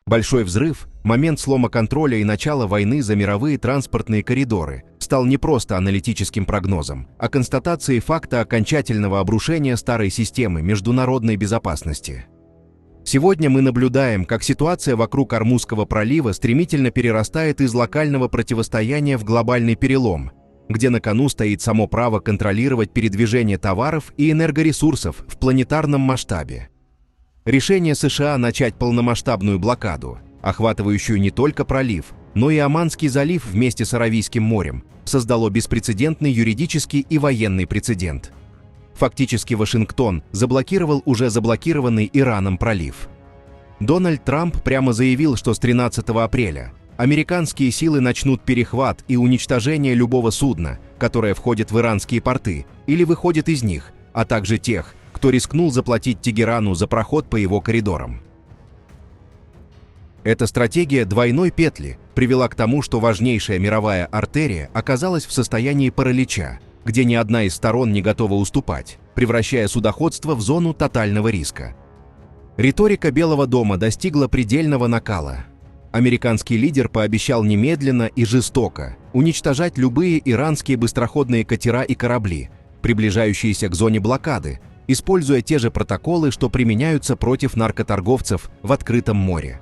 Большой взрыв, момент слома контроля и начала войны за мировые транспортные коридоры, стал не просто аналитическим прогнозом, а констатацией факта окончательного обрушения старой системы международной безопасности. Сегодня мы наблюдаем, как ситуация вокруг Ормузского пролива стремительно перерастает из локального противостояния в глобальный перелом, где на кону стоит само право контролировать передвижение товаров и энергоресурсов в планетарном масштабе. Решение США начать полномасштабную блокаду, охватывающую не только пролив, но и Оманский залив вместе с Аравийским морем, создало беспрецедентный юридический и военный прецедент. Фактически Вашингтон заблокировал уже заблокированный Ираном пролив. Дональд Трамп прямо заявил, что с 13 апреля американские силы начнут перехват и уничтожение любого судна, которое входит в иранские порты или выходит из них, а также тех, кто рискнул заплатить Тегерану за проход по его коридорам. Эта стратегия двойной петли привела к тому, что важнейшая мировая артерия оказалась в состоянии паралича, где ни одна из сторон не готова уступать, превращая судоходство в зону тотального риска. Риторика Белого дома достигла предельного накала. Американский лидер пообещал немедленно и жестоко уничтожать любые иранские быстроходные катера и корабли, приближающиеся к зоне блокады, используя те же протоколы, что применяются против наркоторговцев в открытом море.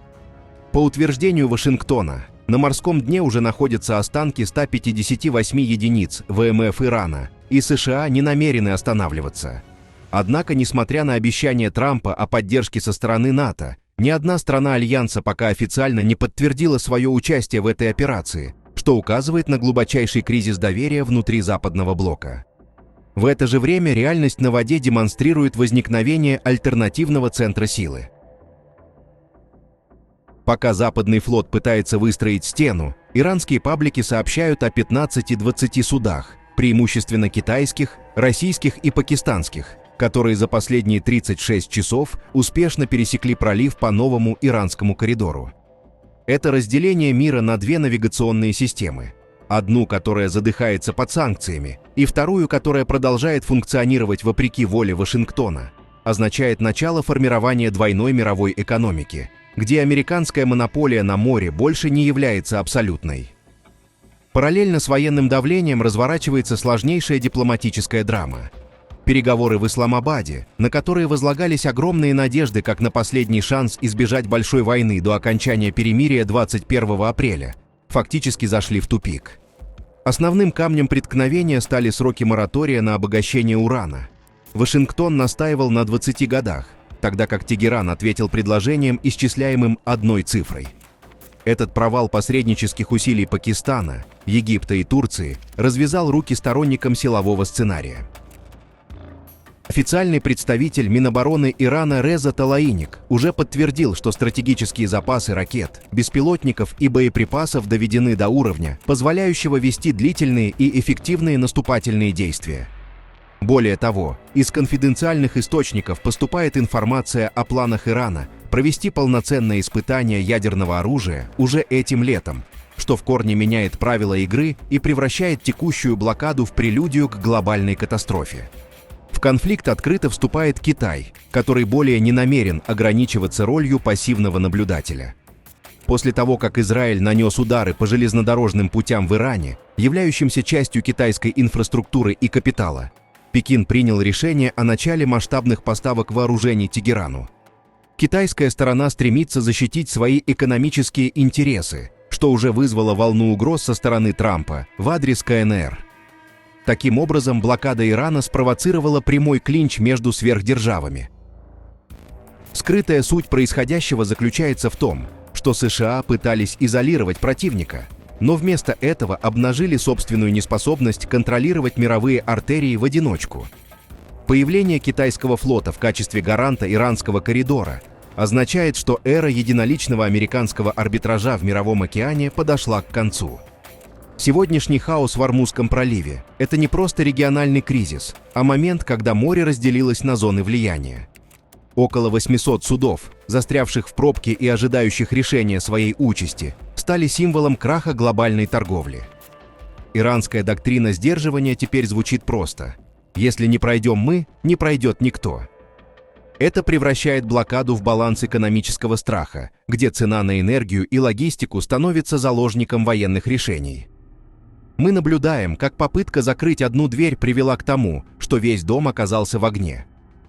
По утверждению Вашингтона, на морском дне уже находятся останки 158 единиц ВМФ Ирана, и США не намерены останавливаться. Однако, несмотря на обещание Трампа о поддержке со стороны НАТО, ни одна страна Альянса пока официально не подтвердила свое участие в этой операции, что указывает на глубочайший кризис доверия внутри западного блока. В это же время реальность на воде демонстрирует возникновение альтернативного центра силы. Пока западный флот пытается выстроить стену, иранские паблики сообщают о 15-20 судах, преимущественно китайских, российских и пакистанских, которые за последние 36 часов успешно пересекли пролив по новому иранскому коридору. Это разделение мира на две навигационные системы. Одну, которая задыхается под санкциями, и вторую, которая продолжает функционировать вопреки воле Вашингтона, означает начало формирования двойной мировой экономики, где американская монополия на море больше не является абсолютной. Параллельно с военным давлением разворачивается сложнейшая дипломатическая драма. Переговоры в Исламабаде, на которые возлагались огромные надежды как на последний шанс избежать большой войны до окончания перемирия 21 апреля, фактически зашли в тупик. Основным камнем преткновения стали сроки моратория на обогащение урана. Вашингтон настаивал на 20 годах, тогда как Тегеран ответил предложением, исчисляемым одной цифрой. Этот провал посреднических усилий Пакистана, Египта и Турции развязал руки сторонникам силового сценария. Официальный представитель Минобороны Ирана Реза Талаиник уже подтвердил, что стратегические запасы ракет, беспилотников и боеприпасов доведены до уровня, позволяющего вести длительные и эффективные наступательные действия. Более того, из конфиденциальных источников поступает информация о планах Ирана провести полноценное испытание ядерного оружия уже этим летом, что в корне меняет правила игры и превращает текущую блокаду в прелюдию к глобальной катастрофе. В конфликт открыто вступает Китай, который более не намерен ограничиваться ролью пассивного наблюдателя. После того, как Израиль нанес удары по железнодорожным путям в Иране, являющимся частью китайской инфраструктуры и капитала, Пекин принял решение о начале масштабных поставок вооружений Тегерану. Китайская сторона стремится защитить свои экономические интересы, что уже вызвало волну угроз со стороны Трампа в адрес КНР. Таким образом, блокада Ирана спровоцировала прямой клинч между сверхдержавами. Скрытая суть происходящего заключается в том, что США пытались изолировать противника, но вместо этого обнажили собственную неспособность контролировать мировые артерии в одиночку. Появление китайского флота в качестве гаранта иранского коридора означает, что эра единоличного американского арбитража в Мировом океане подошла к концу. Сегодняшний хаос в Ормузском проливе – это не просто региональный кризис, а момент, когда море разделилось на зоны влияния. Около 800 судов, застрявших в пробке и ожидающих решения своей участи, стали символом краха глобальной торговли. Иранская доктрина сдерживания теперь звучит просто: «Если не пройдем мы, не пройдет никто». Это превращает блокаду в баланс экономического страха, где цена на энергию и логистику становится заложником военных решений. Мы наблюдаем, как попытка закрыть одну дверь привела к тому, что весь дом оказался в огне.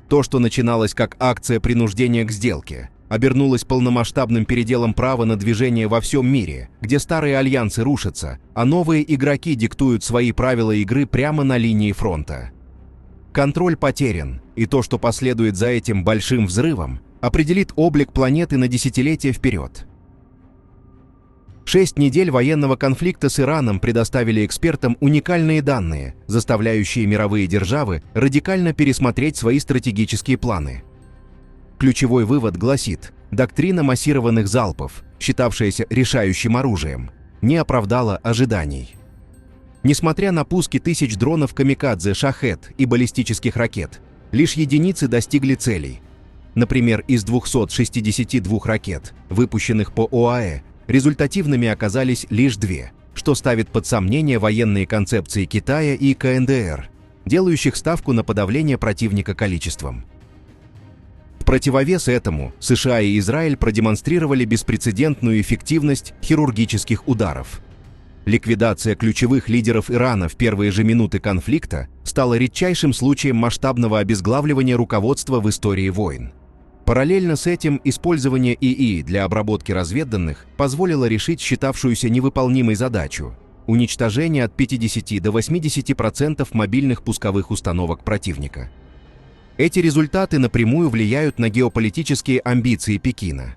То, что начиналось как акция принуждения к сделке, обернулось полномасштабным переделом права на движение во всем мире, где старые альянсы рушатся, а новые игроки диктуют свои правила игры прямо на линии фронта. Контроль потерян, и то, что последует за этим большим взрывом, определит облик планеты на десятилетия вперед. 6 недель военного конфликта с Ираном предоставили экспертам уникальные данные, заставляющие мировые державы радикально пересмотреть свои стратегические планы. Ключевой вывод гласит: доктрина массированных залпов, считавшаяся решающим оружием, не оправдала ожиданий. Несмотря на пуски тысяч дронов «Камикадзе», «Шахед» и баллистических ракет, лишь единицы достигли целей. Например, из 262 ракет, выпущенных по ОАЭ, результативными оказались лишь 2, что ставит под сомнение военные концепции Китая и КНДР, делающих ставку на подавление противника количеством. В противовес этому США и Израиль продемонстрировали беспрецедентную эффективность хирургических ударов. Ликвидация ключевых лидеров Ирана в первые же минуты конфликта стала редчайшим случаем масштабного обезглавливания руководства в истории войн. Параллельно с этим использование ИИ для обработки разведданных позволило решить считавшуюся невыполнимой задачу – уничтожение от 50 до 80% мобильных пусковых установок противника. Эти результаты напрямую влияют на геополитические амбиции Пекина.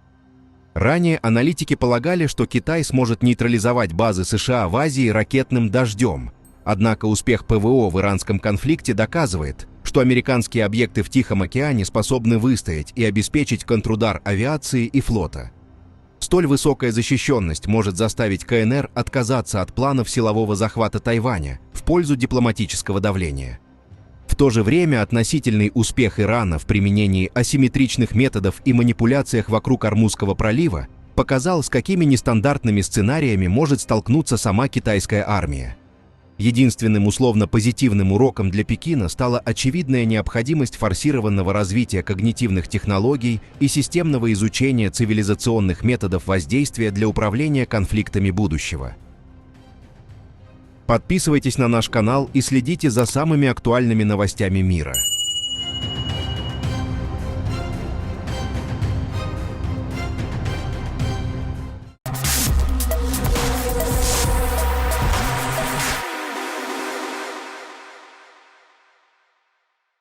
Ранее аналитики полагали, что Китай сможет нейтрализовать базы США в Азии ракетным дождем, однако успех ПВО в иранском конфликте доказывает, что американские объекты в Тихом океане способны выстоять и обеспечить контрудар авиации и флота. Столь высокая защищенность может заставить КНР отказаться от планов силового захвата Тайваня в пользу дипломатического давления. В то же время относительный успех Ирана в применении асимметричных методов и манипуляциях вокруг Ормузского пролива показал, с какими нестандартными сценариями может столкнуться сама китайская армия. Единственным условно-позитивным уроком для Пекина стала очевидная необходимость форсированного развития когнитивных технологий и системного изучения цивилизационных методов воздействия для управления конфликтами будущего. Подписывайтесь на наш канал и следите за самыми актуальными новостями мира.